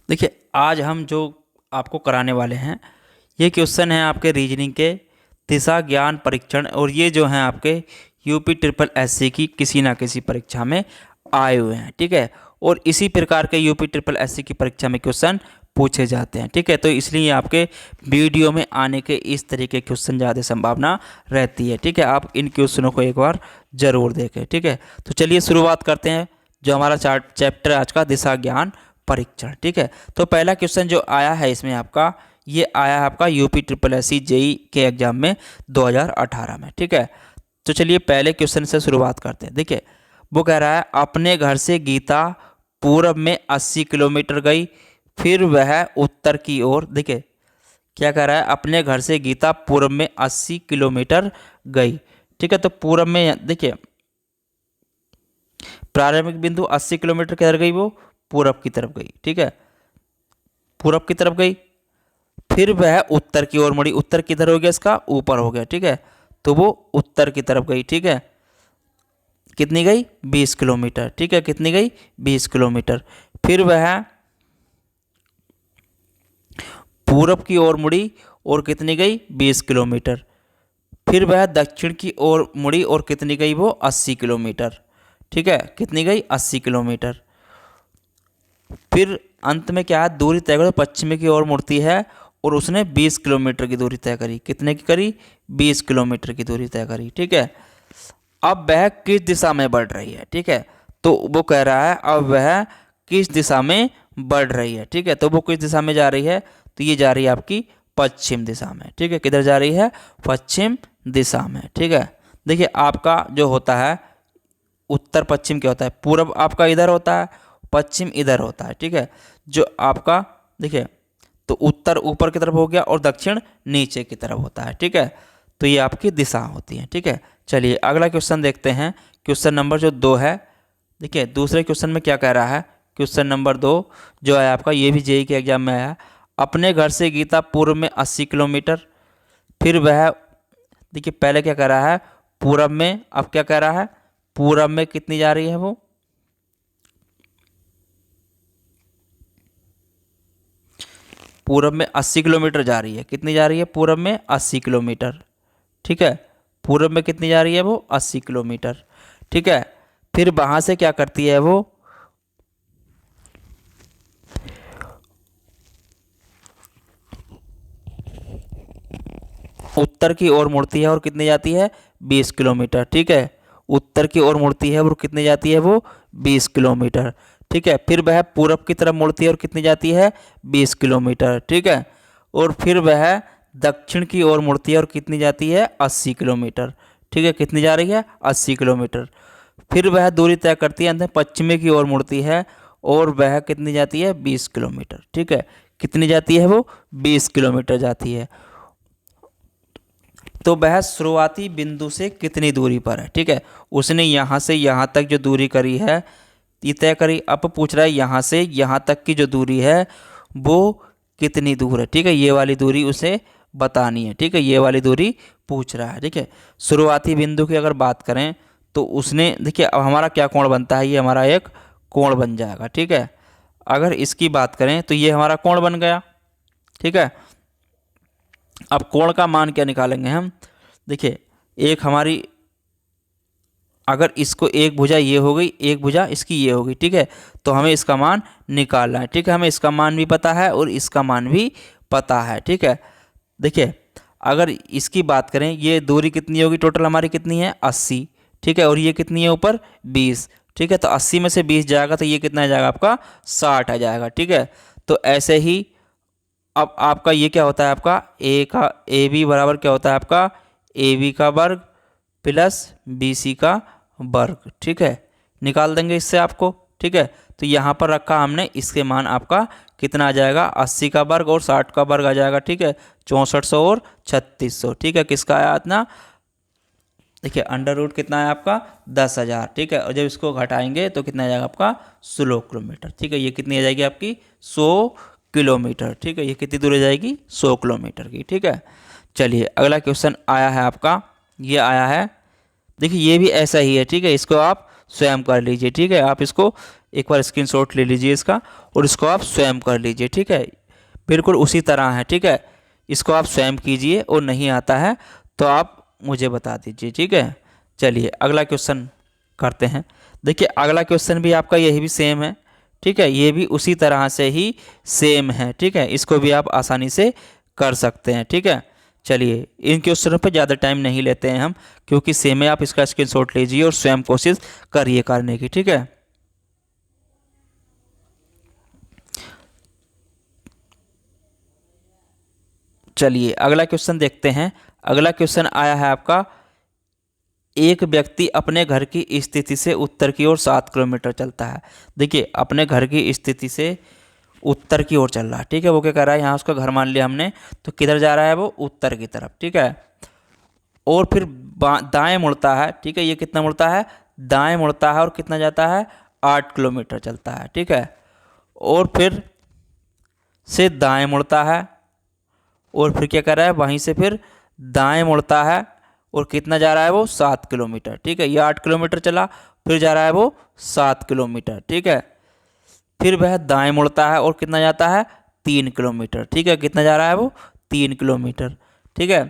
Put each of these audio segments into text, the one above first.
देखिए आज हम जो आपको कराने वाले हैं ये क्वेश्चन है आपके रीजनिंग के दिशा ज्ञान परीक्षण, और ये जो हैं आपके यूपी ट्रिपल एससी की किसी ना किसी परीक्षा में आए हुए हैं। ठीक है, और इसी प्रकार के यूपी ट्रिपल एससी की परीक्षा में क्वेश्चन पूछे जाते हैं। ठीक है, तो इसलिए आपके वीडियो में आने के इस तरीके के क्वेश्चन ज़्यादा संभावना रहती है। ठीक है, आप इन क्वेश्चनों को एक बार ज़रूर देखें। ठीक है, तो चलिए शुरुआत करते हैं जो हमारा चैप्टर आज का दिशा ज्ञान परीक्षण। ठीक है, तो पहला क्वेश्चन जो आया है इसमें आपका ये आया है आपका यूपी ट्रिपल एससी जेई के एग्जाम में 2018 में। ठीक है, तो चलिए पहले क्वेश्चन से शुरुआत करते हैं। देखिए वो कह रहा है अपने घर से गीता पूरब में 80 किलोमीटर गई, फिर वह उत्तर की ओर। देखिए क्या कह रहा है, अपने घर से गीता पूरब में 80 किलोमीटर गई। ठीक है, तो पूरब में देखिए प्रारंभिक बिंदु 80 किलोमीटर किधर गई, वो पूरब की तरफ गई। ठीक है, पूरब की तरफ गई, फिर वह उत्तर की ओर मुड़ी। उत्तर किधर हो गया, इसका ऊपर हो गया। ठीक है, तो वो उत्तर की तरफ गई। ठीक है, कितनी गई, 20 किलोमीटर। ठीक है, कितनी गई, 20 किलोमीटर। फिर वह पूरब की ओर मुड़ी और कितनी गई, 20 किलोमीटर। फिर वह दक्षिण की ओर मुड़ी और कितनी गई, वो 80 किलोमीटर। ठीक है, कितनी गई, 80 किलोमीटर। फिर अंत में क्या है, दूरी तय करो, पश्चिम की ओर मुड़ती है और उसने 20 किलोमीटर की दूरी तय करी। कितने की करी, 20 किलोमीटर की दूरी तय करी। ठीक है, अब वह किस दिशा में बढ़ रही है। ठीक है, तो वो कह रहा है अब वह किस दिशा में बढ़ रही है। ठीक है, तो वो किस दिशा में जा रही है, तो ये जा रही है आपकी पश्चिम दिशा में। ठीक है, किधर जा रही है, पश्चिम दिशा में। ठीक है, देखिए आपका जो होता है उत्तर पश्चिम क्या होता है, पूर्व आपका इधर होता है, पश्चिम इधर होता है। ठीक है, जो आपका देखिए तो उत्तर ऊपर की तरफ हो गया और दक्षिण नीचे की तरफ होता है। ठीक है, तो ये आपकी दिशा होती है। ठीक है, चलिए अगला क्वेश्चन देखते हैं। क्वेश्चन नंबर जो 2 है, देखिए दूसरे क्वेश्चन में क्या कह रहा है, क्वेश्चन नंबर 2 जो है आपका ये भी जेई के एग्जाम में आया। अपने घर से गीता पूर्व में 80 किलोमीटर, फिर वह देखिए पहले क्या कह रहा है, पूरब में, अब क्या कह रहा है, पूरब में कितनी जा रही है, वो पूरब में 80 किलोमीटर जा रही है। कितनी जा रही है, पूरब में 80 किलोमीटर। ठीक है, पूरब में कितनी जा रही है, वो 80 किलोमीटर। ठीक है, फिर वहां से क्या करती है, वो उत्तर की ओर मुड़ती है और कितनी जाती है, 20 किलोमीटर। ठीक है, उत्तर की ओर मुड़ती है और कितनी जाती है, वो 20 किलोमीटर। ठीक है, फिर वह पूरब की तरफ मुड़ती है और कितनी जाती है, 20 किलोमीटर। ठीक है, और फिर वह दक्षिण की ओर मुड़ती है और कितनी जाती है, 80 किलोमीटर। ठीक है, कितनी जा रही है, 80 किलोमीटर। फिर वह दूरी तय करती है, अंत में पश्चिमी की ओर मुड़ती है और वह कितनी जाती है, 20 किलोमीटर। ठीक है, कितनी जाती है, वो 20 किलोमीटर जाती है। तो वह शुरुआती बिंदु से कितनी दूरी पर है। ठीक है, उसने यहाँ से यहाँ तक जो दूरी करी है ये तय करी। अब पूछ रहा है यहाँ से यहाँ तक की जो दूरी है वो कितनी दूर है। ठीक है, ये वाली दूरी उसे बतानी है। ठीक है, ये वाली दूरी पूछ रहा है। ठीक है, शुरुआती बिंदु की अगर बात करें तो उसने देखिए अब हमारा क्या कोण बनता है, ये हमारा एक कोण बन जाएगा। ठीक है, अगर इसकी बात करें तो ये हमारा कोण बन गया। ठीक है, अब कोण का मान क्या निकालेंगे हम, देखिए एक हमारी अगर इसको एक भुजा ये हो गई, एक भुजा इसकी ये हो गई। ठीक है, तो हमें इसका मान निकालना है। ठीक है, हमें इसका मान भी पता है और इसका मान भी पता है। ठीक है, देखिए अगर इसकी बात करें ये दूरी कितनी होगी, टोटल हमारी कितनी है, 80। ठीक है, और ये कितनी है ऊपर, 20। ठीक है, तो 80 में से 20 जाएगा तो ये कितना आ जाएगा आपका, 60 आ जाएगा। ठीक है, तो ऐसे ही अब आपका ये क्या होता है, आपका ए का ए बी बराबर क्या होता है, आपका ए बी का वर्ग प्लस बी सी का वर्ग। ठीक है, निकाल देंगे इससे आपको। ठीक है, तो यहाँ पर रखा हमने, इसके मान आपका कितना आ जाएगा, 80 का वर्ग और 60 का वर्ग आ जाएगा। ठीक है, 6400 और 3600। ठीक है, किसका आया इतना, देखिए अंडर रूट कितना है आपका, 10,000। ठीक है, और जब इसको घटाएंगे तो कितना आ जाएगा आपका, 16 किलोमीटर। ठीक है, ये कितनी आ जाएगी आपकी, 100 किलोमीटर। ठीक है, ये कितनी दूर जाएगी, 100 किलोमीटर की। ठीक है, चलिए अगला क्वेश्चन आया है आपका, ये आया है, देखिए ये भी ऐसा ही है। ठीक है, इसको आप स्वयं कर लीजिए। ठीक है, आप इसको एक बार स्क्रीनशॉट ले लीजिए इसका और इसको आप स्वयं कर लीजिए, ठीक है। बिल्कुल उसी तरह है, ठीक है। इसको आप स्वयं कीजिए और नहीं आता है तो आप मुझे बता दीजिए, ठीक है। चलिए अगला क्वेश्चन करते हैं। देखिए अगला क्वेश्चन भी आपका यही भी सेम है, ठीक है। ये भी उसी तरह से ही सेम है, ठीक है। इसको भी आप आसानी से कर सकते हैं, ठीक है। चलिए इन क्वेश्चनों पे ज़्यादा टाइम नहीं लेते हैं हम, क्योंकि सेम है। आप इसका स्क्रीनशॉट लीजिए और स्वयं कोशिश करिए करने की, ठीक है। चलिए अगला क्वेश्चन देखते हैं। अगला क्वेश्चन आया है आपका, एक व्यक्ति अपने घर की स्थिति से उत्तर की ओर 7 किलोमीटर चलता है। देखिए अपने घर की स्थिति से उत्तर की ओर चल रहा है, ठीक है। वो क्या कर रहा है, यहाँ उसका घर मान लिया हमने, तो किधर जा रहा है वो, उत्तर की तरफ, ठीक है। और फिर दाएं मुड़ता है, ठीक है। ये कितना मुड़ता है, दाएं मुड़ता है और कितना जाता है, 8 किलोमीटर चलता है, ठीक है। और फिर से दाएं मुड़ता है और फिर क्या कर रहा है, वहीं से फिर दाएं मुड़ता है और कितना जा रहा है वो, 7 किलोमीटर, ठीक है। ये 8 किलोमीटर चला, फिर जा रहा है वो 7 किलोमीटर, ठीक है। फिर वह दाएं मुड़ता है और कितना जाता है, 3 किलोमीटर, ठीक है। कितना जा रहा है वो, 3 किलोमीटर, ठीक है।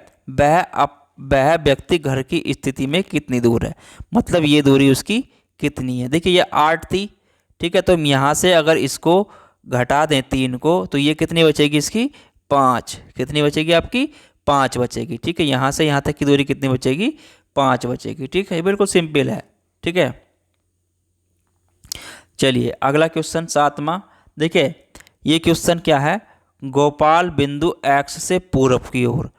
वह व्यक्ति घर की स्थिति में कितनी दूर है, मतलब ये दूरी उसकी कितनी है। देखिए ये 8 थी, ठीक है। तो हम यहाँ से अगर इसको घटा दें 3 को, तो ये कितनी बचेगी इसकी, 5। कितनी बचेगी आपकी, 5 बचेगी, ठीक है। यहाँ से यहाँ तक की दूरी कितनी बचेगी, 5 बचेगी, ठीक है। बिल्कुल सिंपल है, ठीक है। चलिए अगला क्वेश्चन 7वां। देखिए ये क्वेश्चन क्या है, गोपाल बिंदु एक्स से पूरब की ओर,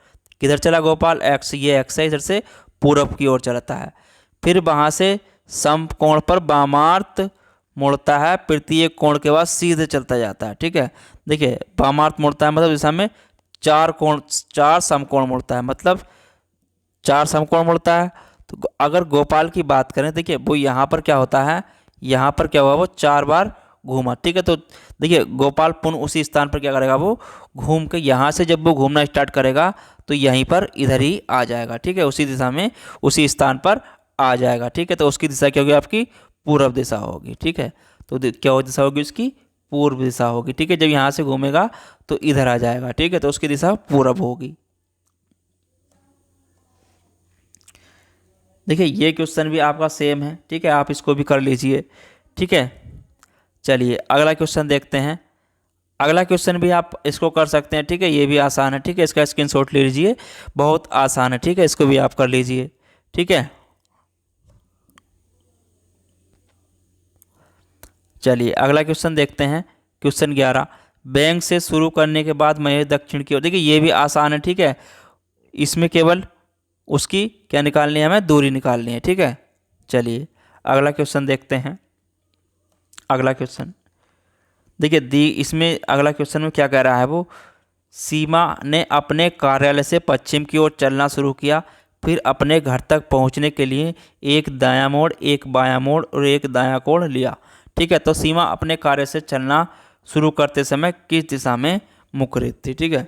किधर चला गोपाल, एक्स, ये एक्स है, इधर से पूरब की ओर चलता है। फिर वहाँ से समकोण पर वामार्त मुड़ता है, प्रत्येक कोण के बाद सीधे चलता जाता है, ठीक है। देखिए वामार्त मुड़ता है मतलब दिशा में 4 समकोण मुड़ता है, मतलब 4 समकोण मुड़ता है। तो अगर गोपाल की बात करें, देखिए वो यहाँ पर क्या होता है, यहाँ पर क्या हुआ, वो 4 बार घूमा, ठीक है। तो देखिए गोपाल पुनः उसी स्थान पर क्या करेगा, वो घूम के यहाँ से जब वो घूमना स्टार्ट करेगा तो यहीं पर इधर ही आ जाएगा, ठीक है। उसी दिशा में उसी स्थान पर आ जाएगा, ठीक है। तो उसकी दिशा क्या होगी आपकी, पूर्व दिशा होगी, ठीक है। तो क्या दिशा होगी उसकी, पूर्व दिशा होगी, ठीक है। जब यहाँ से घूमेगा तो इधर आ जाएगा, ठीक है। तो उसकी दिशा पूर्व होगी। देखिए ये क्वेश्चन भी आपका सेम है, ठीक है। आप इसको भी कर लीजिए, ठीक है। चलिए अगला क्वेश्चन देखते हैं। अगला क्वेश्चन भी आप इसको कर सकते हैं, ठीक है। ये भी आसान है, ठीक है। इसका स्क्रीनशॉट ले लीजिए, बहुत आसान है, ठीक है। इसको भी आप कर लीजिए, ठीक है। चलिए अगला क्वेश्चन देखते हैं। क्वेश्चन 11, बैंक से शुरू करने के बाद महेश दक्षिण की ओर, देखिए ये भी आसान है, ठीक है। इसमें केवल उसकी क्या निकालनी है, हमें दूरी निकालनी है, ठीक है। चलिए अगला क्वेश्चन देखते हैं। अगला क्वेश्चन देखिए इसमें अगला क्वेश्चन में क्या कह रहा है, वो सीमा ने अपने कार्यालय से पश्चिम की ओर चलना शुरू किया, फिर अपने घर तक पहुंचने के लिए एक दायां मोड़, एक बायां मोड़ और एक दायां कोण लिया, ठीक है। तो सीमा अपने कार्य से चलना शुरू करते समय किस दिशा में मुख रही थी, ठीक है।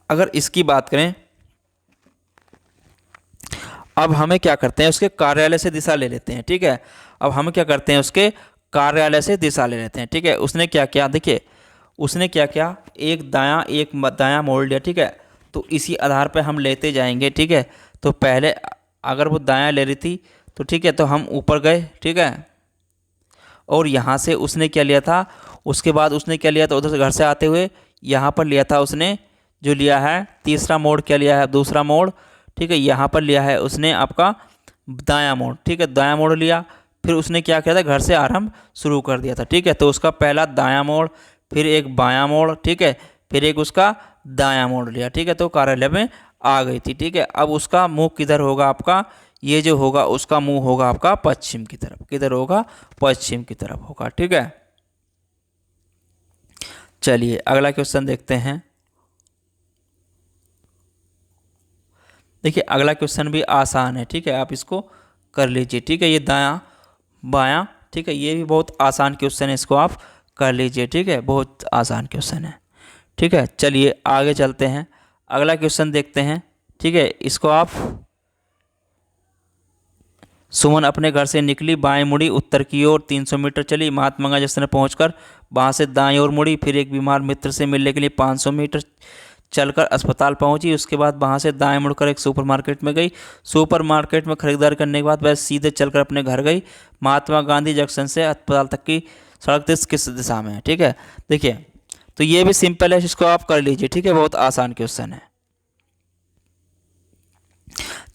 अगर इसकी बात करें, अब हमें क्या करते हैं, उसके कार्यालय से दिशा ले लेते हैं, ठीक है। अब हम क्या करते हैं, उसके कार्यालय से दिशा ले लेते हैं, ठीक है। उसने क्या किया, देखिए उसने क्या किया, एक दायां मोड़ लिया, ठीक है। तो इसी आधार पर हम लेते जाएंगे, ठीक है। तो पहले अगर वो दायां ले रही थी तो ठीक है, तो हम ऊपर गए, ठीक है। और यहाँ से उसने क्या लिया था, उसके बाद उसने क्या लिया था, उधर से घर से आते हुए यहाँ पर लिया था उसने, जो लिया है तीसरा मोड़, क्या लिया है, दूसरा मोड़, ठीक है। यहाँ पर लिया है उसने आपका दायां मोड़, ठीक है। दायां मोड़ लिया, फिर उसने क्या किया था, घर से आरंभ शुरू कर दिया था, ठीक है। तो उसका पहला दायां मोड़, फिर एक बायां मोड़, ठीक है, फिर एक उसका दायां मोड़ लिया, ठीक है। तो कार्यालय में आ गई थी, ठीक है। अब उसका मुंह किधर होगा आपका, ये जो होगा उसका मुंह होगा आपका पश्चिम की तरफ, किधर होगा, पश्चिम की तरफ होगा, ठीक है। चलिए अगला क्वेश्चन देखते हैं। देखिए अगला क्वेश्चन भी आसान है, ठीक है। आप इसको कर लीजिए, ठीक है। ये दायां बायां, ठीक है। ये भी बहुत आसान क्वेश्चन है, इसको आप कर लीजिए, ठीक है। बहुत आसान क्वेश्चन है, ठीक है। चलिए आगे चलते हैं, अगला क्वेश्चन देखते हैं, ठीक है। इसको आप सुमन अपने घर से निकली, बाएं मुड़ी, उत्तर की ओर 300 मीटर चली। महात्मा गांधी जंक्शन पहुंचकर वहां से दाएं ओर मुड़ी, फिर एक बीमार मित्र से मिलने के लिए 500 मीटर चलकर अस्पताल पहुंची। उसके बाद वहां से दाएं मुड़कर एक सुपरमार्केट में गई। सुपरमार्केट में खरीदारी करने के बाद वह सीधे चलकर अपने घर गई। महात्मा गांधी जंक्शन से अस्पताल तक की सड़क किस दिशा में है? ठीक है, देखिए तो ये भी सिंपल है, इसको आप कर लीजिए। ठीक है, बहुत आसान क्वेश्चन है।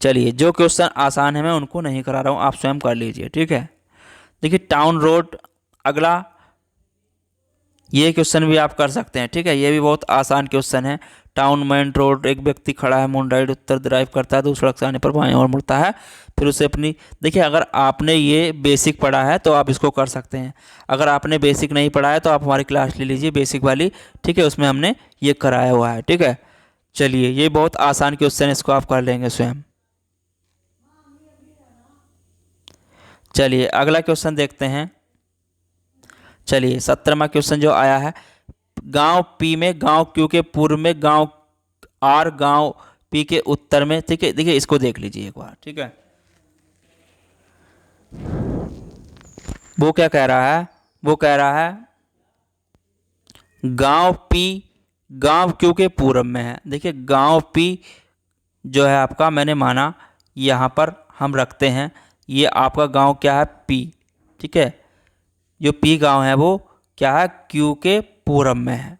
चलिए, जो क्वेश्चन आसान है मैं उनको नहीं करा रहा हूँ, आप स्वयं कर लीजिए। ठीक है, देखिए टाउन रोड, अगला ये क्वेश्चन भी आप कर सकते हैं। ठीक है, ये भी बहुत आसान क्वेश्चन है। टाउन मेन रोड, एक व्यक्ति खड़ा है, मुंडाइड उत्तर ड्राइव करता है, दूसरा सड़क से आने पर बाएं ओर मुड़ता है, फिर उसे अपनी, देखिए अगर आपने ये बेसिक पढ़ा है तो आप इसको कर सकते हैं। अगर आपने बेसिक नहीं पढ़ा है तो आप हमारी क्लास ले लीजिए बेसिक वाली। ठीक है, उसमें हमने ये कराया हुआ है। ठीक है, चलिए ये बहुत आसान क्वेश्चन है, इसको आप कर लेंगे स्वयं। चलिए अगला क्वेश्चन देखते हैं। चलिए 17वां क्वेश्चन जो आया है, गांव पी में, गांव क्यू के पूर्व में, गांव आर, गांव पी के उत्तर में। ठीक है, देखिए इसको देख लीजिए एक बार। ठीक है, वो क्या कह रहा है? वो कह रहा है गांव पी गांव क्यू के पूर्व में है। देखिए गांव पी जो है आपका, मैंने माना यहाँ पर हम रखते हैं, ये आपका गांव क्या है? पी। ठीक है, जो पी गांव है वो क्या है? क्यू के पूरब में है।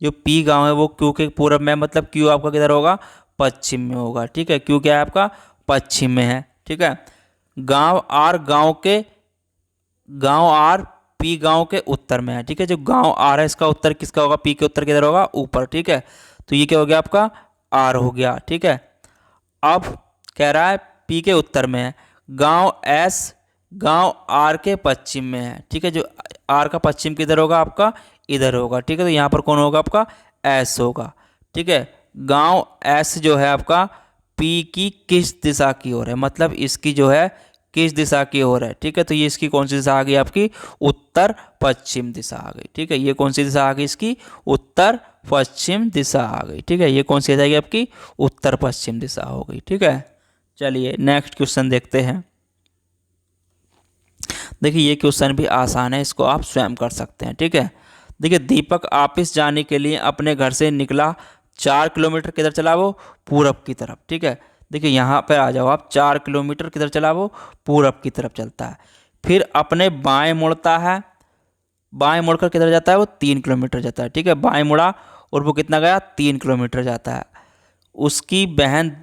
जो पी गांव है वो क्यू के पूरब में है, मतलब क्यू आपका किधर होगा? पश्चिम में होगा। ठीक है, क्यू क्या है आपका? पश्चिम में है। ठीक है, गांव आर, गांव आर पी गांव के उत्तर में है। ठीक है, जो गांव आर है इसका उत्तर किसका होगा? पी के उत्तर किधर होगा? ऊपर। ठीक है, तो ये क्या हो गया आपका? आर हो गया। ठीक है, अब कह रहा है पी के उत्तर में है, गांव एस गांव आर के पश्चिम में है। ठीक है, जो आर का पश्चिम किधर होगा आपका? इधर होगा। ठीक है, तो यहाँ पर कौन होगा आपका? एस होगा। ठीक है, गांव एस जो है आपका पी की किस दिशा की ओर है? मतलब इसकी जो है किस दिशा की ओर है? ठीक है, तो ये इसकी कौन सी दिशा आ गई आपकी? उत्तर पश्चिम दिशा आ गई। ठीक है, ये कौन सी दिशा आ गई इसकी? उत्तर पश्चिम दिशा आ गई। ठीक है, ये कौन सी आ जाएगी आपकी? उत्तर पश्चिम दिशा हो गई। ठीक है, चलिए नेक्स्ट क्वेश्चन देखते हैं। देखिए ये क्वेश्चन भी आसान है, इसको आप स्वयं कर सकते हैं। ठीक है, देखिए दीपक ऑफिस जाने के लिए अपने घर से निकला, 4 किलोमीटर किधर चला? वो पूरब की तरफ। ठीक है, देखिए यहाँ पर आ जाओ आप, 4 किलोमीटर किधर चला? वो पूरब की तरफ चलता है। फिर अपने बाएं मुड़ता है, बाएं मुड़कर किधर जाता है? वो 3 किलोमीटर जाता है। ठीक है, बाएं मुड़ा और वो कितना गया? 3 किलोमीटर जाता है। उसकी बहन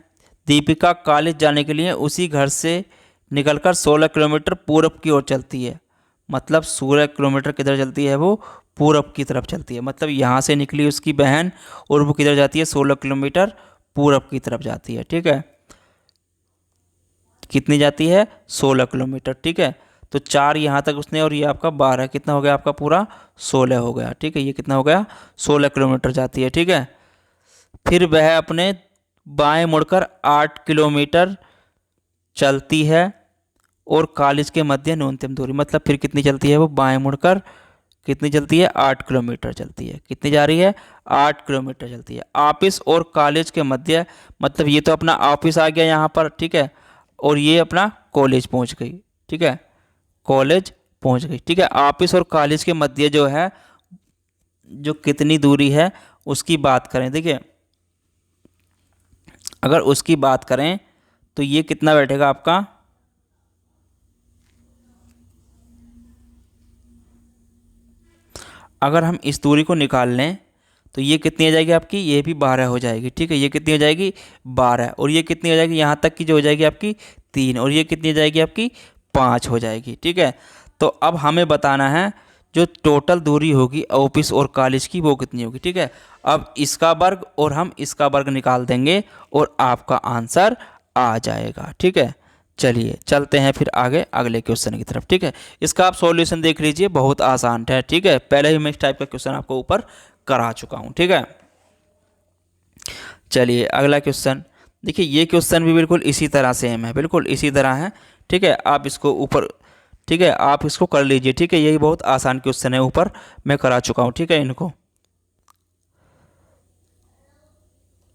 दीपिका कॉलेज जाने के लिए उसी घर से निकलकर 16 किलोमीटर पूरब की ओर चलती है। मतलब 16 किलोमीटर किधर चलती है? वो पूरब की तरफ चलती है। मतलब यहाँ से निकली उसकी बहन और वो किधर जाती है? 16 किलोमीटर पूरब की तरफ जाती है। ठीक है, कितनी जाती है? 16 किलोमीटर। ठीक है, तो 4 यहाँ तक उसने, और ये आपका 12, कितना हो गया आपका? पूरा 16 हो गया। ठीक है, ये कितना हो गया? 16 किलोमीटर जाती है। ठीक है, फिर वह अपने बाएं मुड़कर 8 किलोमीटर चलती है और कॉलेज के मध्य न्यूनतम दूरी, मतलब फिर कितनी चलती है? वो बाएं मुड़कर कितनी चलती है? 8 किलोमीटर चलती है। कितनी जा रही है? 8 किलोमीटर चलती है। ऑफिस और कॉलेज के मध्य, मतलब ये तो अपना ऑफिस आ गया यहाँ पर। ठीक है, और ये अपना कॉलेज पहुँच गई। ठीक है, कॉलेज पहुँच गई। ठीक है, ऑफिस और कॉलेज के मध्य जो है, जो कितनी दूरी है उसकी बात करें। देखिए अगर उसकी बात करें तो ये कितना बैठेगा आपका? अगर हम इस दूरी को निकाल लें तो ये कितनी हो जाएगी आपकी? ये भी 12 हो जाएगी। ठीक है, ये कितनी हो जाएगी? 12। और ये कितनी हो जाएगी? यहाँ तक की जो हो जाएगी आपकी 3, और ये कितनी हो जाएगी आपकी? 5 हो जाएगी। ठीक है, तो अब हमें बताना है जो टोटल दूरी होगी ऑफिस और कॉलेज की वो कितनी होगी। ठीक है, अब इसका वर्ग और हम इसका वर्ग निकाल देंगे और आपका आंसर आ जाएगा। ठीक है, चलिए चलते हैं फिर आगे अगले क्वेश्चन की तरफ। ठीक है, इसका आप सॉल्यूशन देख लीजिए, बहुत आसान है। ठीक है, पहले ही मैं इस टाइप का क्वेश्चन आपको ऊपर करा चुका हूँ। ठीक है, चलिए अगला क्वेश्चन। देखिए ये क्वेश्चन भी बिल्कुल इसी तरह सेम है, बिल्कुल इसी तरह है। ठीक है, आप इसको ऊपर, ठीक है आप इसको कर लीजिए। ठीक है, यही बहुत आसान क्वेश्चन है, ऊपर मैं करा चुका हूँ। ठीक है, इनको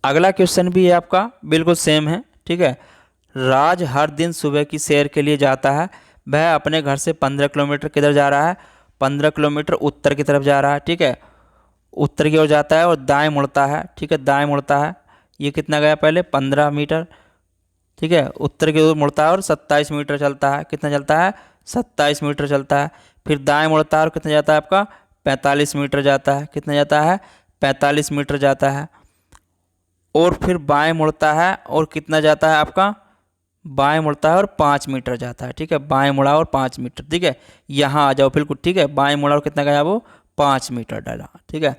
अगला क्वेश्चन भी है आपका बिल्कुल सेम है। ठीक है, राज हर दिन सुबह की सैर के लिए जाता है। वह अपने घर से 15 किलोमीटर किधर जा रहा है? 15 किलोमीटर उत्तर की तरफ जा रहा है। ठीक है, उत्तर की ओर जाता है और दाएं मुड़ता है। ठीक है, दाएं मुड़ता है। ये कितना गया? पहले 15 मीटर। ठीक है, उत्तर की ओर मुड़ता है और 27 मीटर चलता है। कितना चलता है? 27 मीटर चलता है। फिर दाएं मुड़ता है और कितना जाता है आपका? 45 मीटर जाता है। कितना जाता है? 45 मीटर जाता है। और फिर बाएं मुड़ता है और कितना जाता है आपका? बाएं मुड़ता है और 5 मीटर जाता है। ठीक है, बाएं मुड़ा और 5 मीटर। ठीक है, यहाँ आ जाओ बिल्कुल। ठीक है, बाएं मुड़ा और कितना गया वो? 5 मीटर डाला। ठीक है,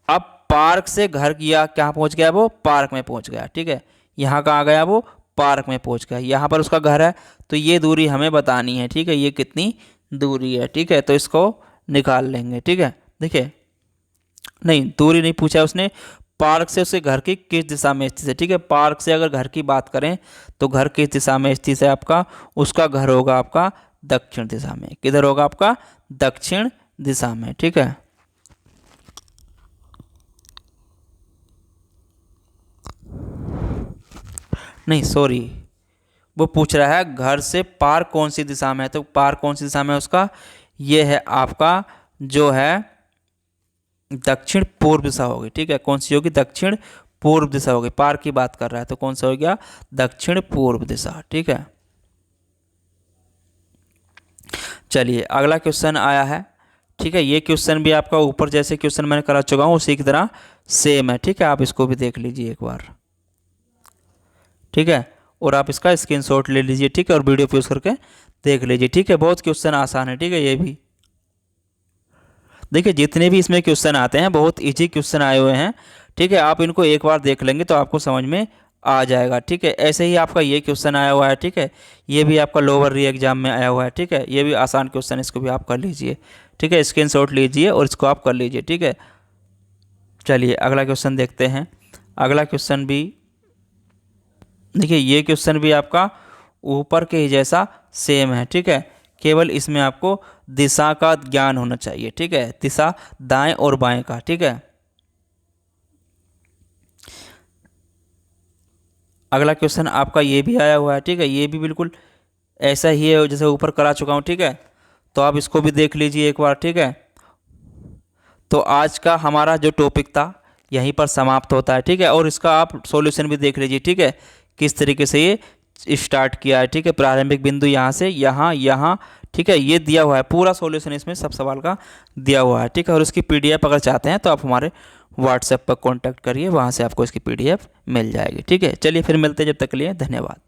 अब पार्क से घर गया, कहाँ पहुँच गया वो? पार्क में पहुँच गया। ठीक है, यहाँ कहाँ गया वो? पार्क में पहुँच गया। यहाँ पर उसका घर है, तो ये दूरी हमें बतानी है। ठीक है, ये कितनी दूरी है? ठीक है, तो इसको निकाल लेंगे। ठीक है, देखिए, नहीं दूरी नहीं पूछा है उसने, पार्क से उसके घर की किस दिशा में स्थित है। ठीक है, पार्क से अगर घर की बात करें तो घर किस दिशा में स्थित है आपका? उसका घर होगा आपका दक्षिण दिशा में। किधर होगा आपका? दक्षिण दिशा में। ठीक है, नहीं सॉरी, वो पूछ रहा है घर से पार्क कौन सी दिशा में है। तो पार्क कौन सी दिशा में है उसका? ये है आपका जो है दक्षिण पूर्व दिशा होगी। ठीक है, कौन सी होगी? दक्षिण पूर्व दिशा होगी। पार्क की बात कर रहा है तो कौन सा हो गया? दक्षिण पूर्व दिशा। ठीक है, चलिए अगला क्वेश्चन आया है। ठीक है, ये क्वेश्चन भी आपका ऊपर जैसे क्वेश्चन मैंने करा चुका हूँ उसी की तरह सेम है। ठीक है, आप इसको भी देख लीजिए एक बार। ठीक है, और आप इसका स्क्रीनशॉट ले लीजिए। ठीक है, और वीडियो पॉज करके देख लीजिए। ठीक है, बहुत क्वेश्चन आसान है। ठीक है, ये भी देखिए, जितने भी इसमें क्वेश्चन आते हैं बहुत इजी क्वेश्चन आए हुए हैं। ठीक है, आप इनको एक बार देख लेंगे तो आपको समझ में आ जाएगा। ठीक है, ऐसे ही आपका ये क्वेश्चन आया हुआ है। ठीक है, ये भी आपका लोअर री एग्जाम में आया हुआ है। ठीक है, ये भी आसान क्वेश्चन, इसको भी आप कर लीजिए। ठीक है, स्क्रीनशॉट लीजिए और इसको आप कर लीजिए। ठीक है, चलिए अगला क्वेश्चन देखते हैं। अगला क्वेश्चन भी देखिए, ये क्वेश्चन भी आपका ऊपर के ही जैसा सेम है। ठीक है, केवल इसमें आपको दिशा का ज्ञान होना चाहिए। ठीक है, दिशा दाएं और बाएं का। ठीक है, अगला क्वेश्चन आपका ये भी आया हुआ है। ठीक है, ये भी बिल्कुल ऐसा ही है जैसे ऊपर करा चुका हूँ। ठीक है, तो आप इसको भी देख लीजिए एक बार। ठीक है, तो आज का हमारा जो टॉपिक था यहीं पर समाप्त होता है। ठीक है, और इसका आप सॉल्यूशन भी देख लीजिए। ठीक है, किस तरीके से ये स्टार्ट किया है। ठीक है, प्रारंभिक बिंदु यहाँ से यहाँ यहाँ। ठीक है, ये दिया हुआ है पूरा सॉल्यूशन, इसमें सब सवाल का दिया हुआ है। ठीक है, और इसकी पीडीएफ अगर चाहते हैं तो आप हमारे व्हाट्सएप पर कांटेक्ट करिए, वहाँ से आपको इसकी पीडीएफ मिल जाएगी। ठीक है, चलिए फिर मिलते हैं, जब तक के लिए धन्यवाद।